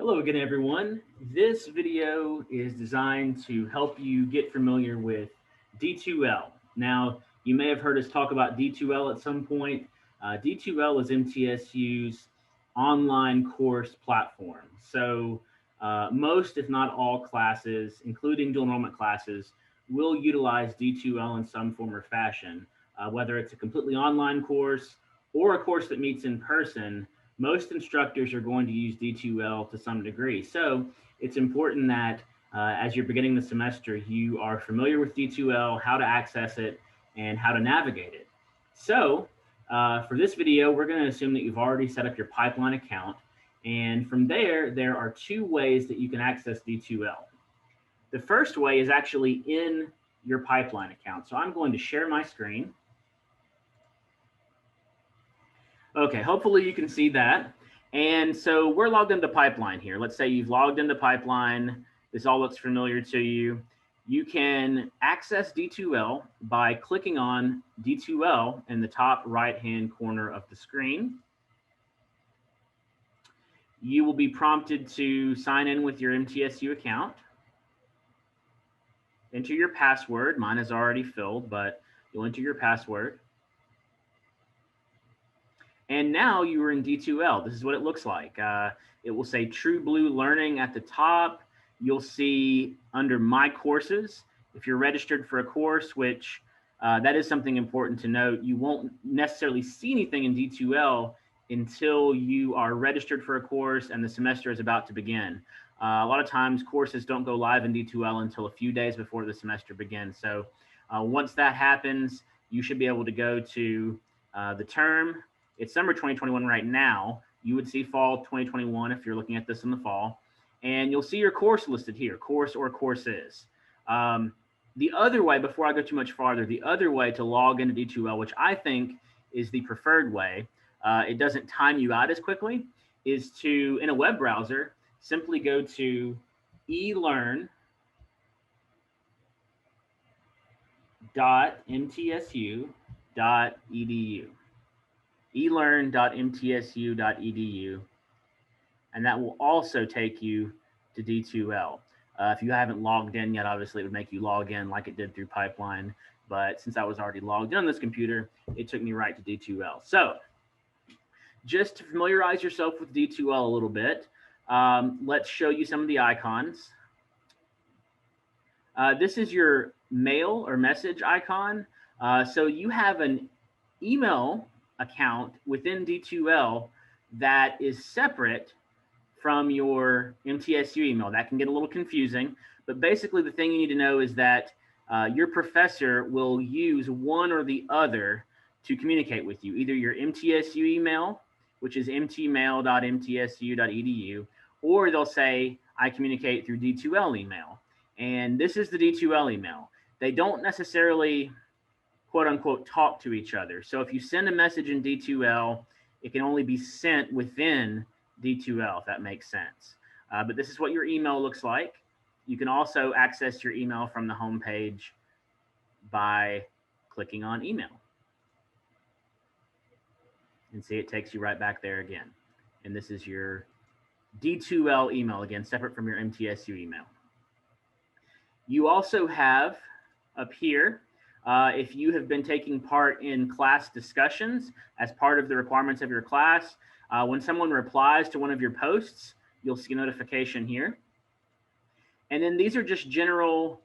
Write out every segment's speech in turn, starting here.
Hello again, everyone. This video is designed to help you get familiar with D2L. Now, you may have heard us talk about D2L at some point. D2L is MTSU's online course platform. So, most, if not all, classes, including dual enrollment classes, will utilize D2L in some form or fashion, whether it's a completely online course or a course that meets in person. Most instructors are going to use D2L to some degree. So it's important that as you're beginning the semester, you are familiar with D2L, how to access it, and how to navigate it. So for this video, we're going to assume that you've already set up your pipeline account. And from there are two ways that you can access D2L. The first way is actually in your pipeline account. So I'm going to share my screen. Okay, hopefully you can see that. And so we're logged into Pipeline here. Let's say you've logged into Pipeline. This all looks familiar to you. You can access D2L by clicking on D2L in the top right-hand corner of the screen. You will be prompted to sign in with your MTSU account. Enter your password. Mine is already filled, but you'll enter your password. And now you are in D2L. This is what it looks like. It will say True Blue Learning at the top. You'll see under My Courses, if you're registered for a course, which that is something important to note, you won't necessarily see anything in D2L until you are registered for a course and the semester is about to begin. A lot of times courses don't go live in D2L until a few days before the semester begins. So once that happens, you should be able to go to the term. It's summer 2021 right now. You would see fall 2021 if you're looking at this in the fall. And you'll see your course listed here, course or courses. The other way, before I go too much farther, the other way to log into D2L, which I think is the preferred way, it doesn't time you out as quickly, is to, in a web browser, simply go to elearn.mtsu.edu. elearn.mtsu.edu, and that will also take you to D2L. If you haven't logged in yet, obviously it would make you log in like it did through Pipeline, but since I was already logged in on this computer, it took me right to D2L. So just to familiarize yourself with D2L a little bit, let's show you some of the icons. This is your mail or message icon. So you have an email account within D2L that is separate from your MTSU email. That can get a little confusing, but basically the thing you need to know is that your professor will use one or the other to communicate with you, either your MTSU email, which is mtmail.mtsu.edu, or they'll say, I communicate through D2L email. And this is the D2L email. They don't necessarily quote unquote talk to each other. So if you send a message in D2L, it can only be sent within D2L, if that makes sense. But this is what your email looks like. You can also access your email from the home page by clicking on email. And see, it takes you right back there again. And this is your D2L email, again, separate from your MTSU email. You also have up here, if you have been taking part in class discussions as part of the requirements of your class, when someone replies to one of your posts, you'll see a notification here. And then these are just general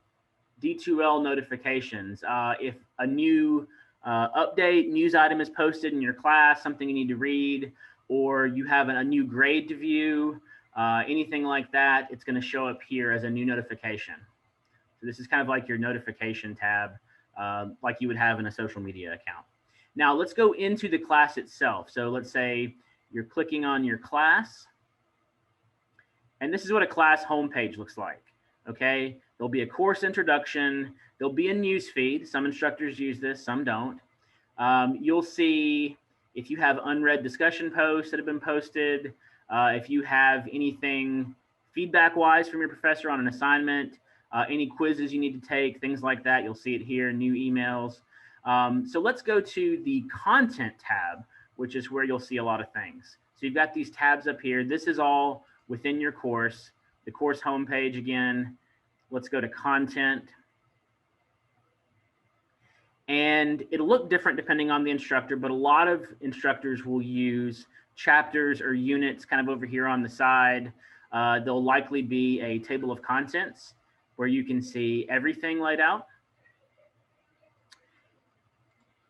D2L notifications. If a new update, news item is posted in your class, something you need to read, or you have a new grade to view, anything like that, it's going to show up here as a new notification. So this is kind of like your notification tab, like you would have in a social media account. Now let's go into the class itself. So let's say you're clicking on your class, and this is what a class homepage looks like. Okay, there'll be a course introduction, there'll be a news feed. Some instructors use this, some don't. You'll see if you have unread discussion posts that have been posted, if you have anything feedback-wise from your professor on an assignment, any quizzes you need to take, things like that. You'll see it here, new emails. So let's go to the content tab, which is where you'll see a lot of things. So you've got these tabs up here. This is all within your course. The course homepage again, let's go to content. And it'll look different depending on the instructor, but a lot of instructors will use chapters or units kind of over here on the side. There'll likely be a table of contents where you can see everything laid out.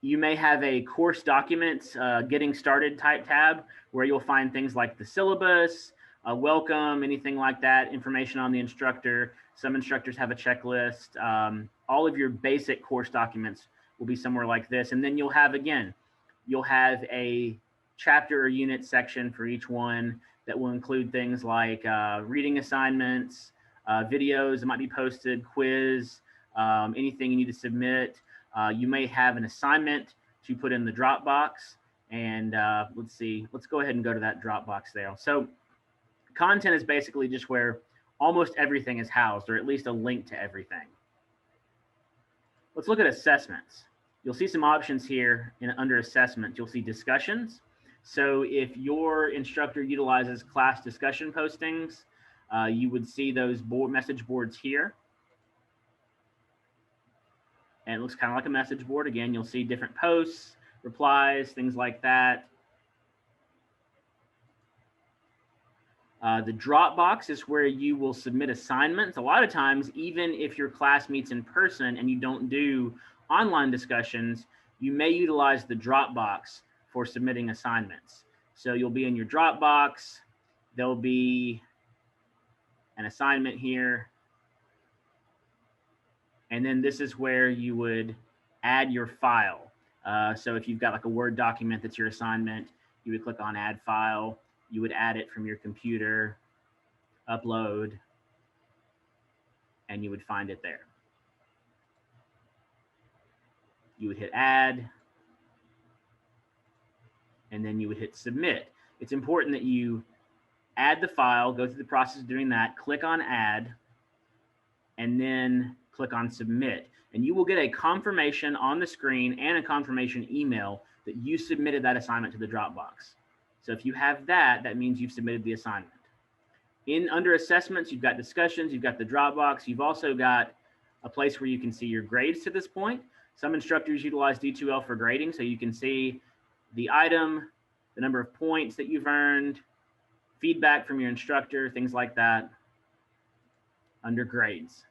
You may have a course documents, getting started type tab where you'll find things like the syllabus, welcome, anything like that, information on the instructor. Some instructors have a checklist. All of your basic course documents will be somewhere like this. And then you'll have, again, you'll have a chapter or unit section for each one that will include things like reading assignments, videos that might be posted, quiz, anything you need to submit. You may have an assignment to put in the Dropbox. And let's see, let's go ahead and go to that Dropbox there. So content is basically just where almost everything is housed, or at least a link to everything. Let's look at assessments. You'll see some options here under assessment. You'll see discussions. So if your instructor utilizes class discussion postings, you would see those message boards here. And it looks kind of like a message board. Again, you'll see different posts, replies, things like that. The Dropbox is where you will submit assignments. A lot of times, even if your class meets in person and you don't do online discussions, you may utilize the Dropbox for submitting assignments. So you'll be in your Dropbox. There'll be an assignment here. And then this is where you would add your file. So if you've got like a Word document that's your assignment, you would click on Add File. You would add it from your computer, upload, and you would find it there. You would hit Add, and then you would hit Submit. It's important that you add the file, go through the process of doing that, click on Add, and then click on Submit. And you will get a confirmation on the screen and a confirmation email that you submitted that assignment to the Dropbox. So if you have that, that means you've submitted the assignment. Under assessments, you've got discussions, you've got the Dropbox, you've also got a place where you can see your grades to this point. Some instructors utilize D2L for grading, so you can see the item, the number of points that you've earned, feedback from your instructor, things like that under grades.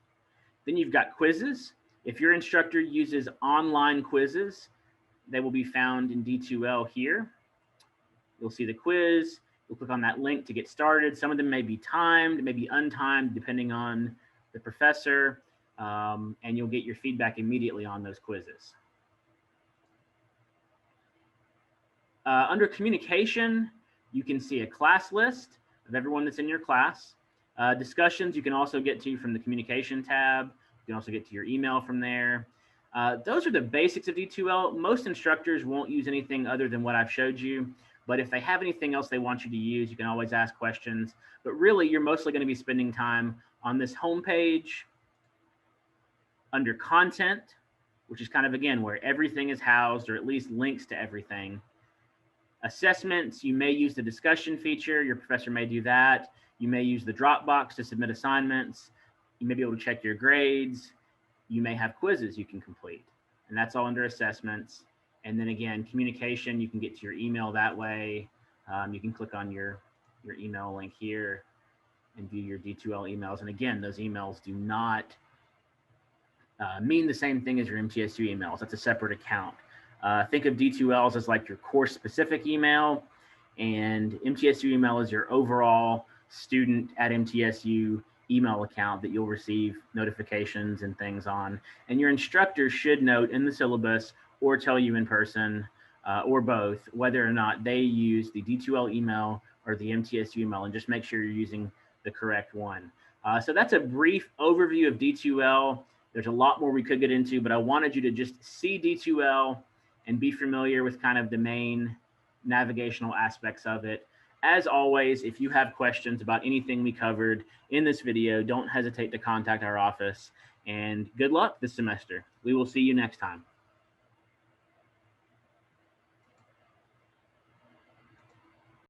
Then you've got quizzes. If your instructor uses online quizzes, they will be found in D2L here. You'll see the quiz. You'll click on that link to get started. Some of them may be timed, may be untimed, depending on the professor, and you'll get your feedback immediately on those quizzes. Under communication, you can see a class list of everyone that's in your class. Discussions you can also get to from the communication tab. You can also get to your email from there. Those are the basics of D2L. Most instructors won't use anything other than what I've showed you. But if they have anything else they want you to use, you can always ask questions. But really, you're mostly going to be spending time on this homepage under content, which is kind of, again, where everything is housed, or at least links to everything. Assessments, you may use the discussion feature. Your professor may do that. You may use the Dropbox to submit assignments. You may be able to check your grades. You may have quizzes you can complete. And that's all under assessments. And then again, communication, you can get to your email that way. You can click on your email link here and view your D2L emails. And again, those emails do not mean the same thing as your MTSU emails. That's a separate account. Think of D2Ls as like your course-specific email, and MTSU email is your overall student at MTSU email account that you'll receive notifications and things on. And your instructor should note in the syllabus or tell you in person or both whether or not they use the D2L email or the MTSU email, and just make sure you're using the correct one. So that's a brief overview of D2L. There's a lot more we could get into, but I wanted you to just see D2L and be familiar with kind of the main navigational aspects of it. As always, if you have questions about anything we covered in this video, don't hesitate to contact our office. And good luck this semester. We will see you next time.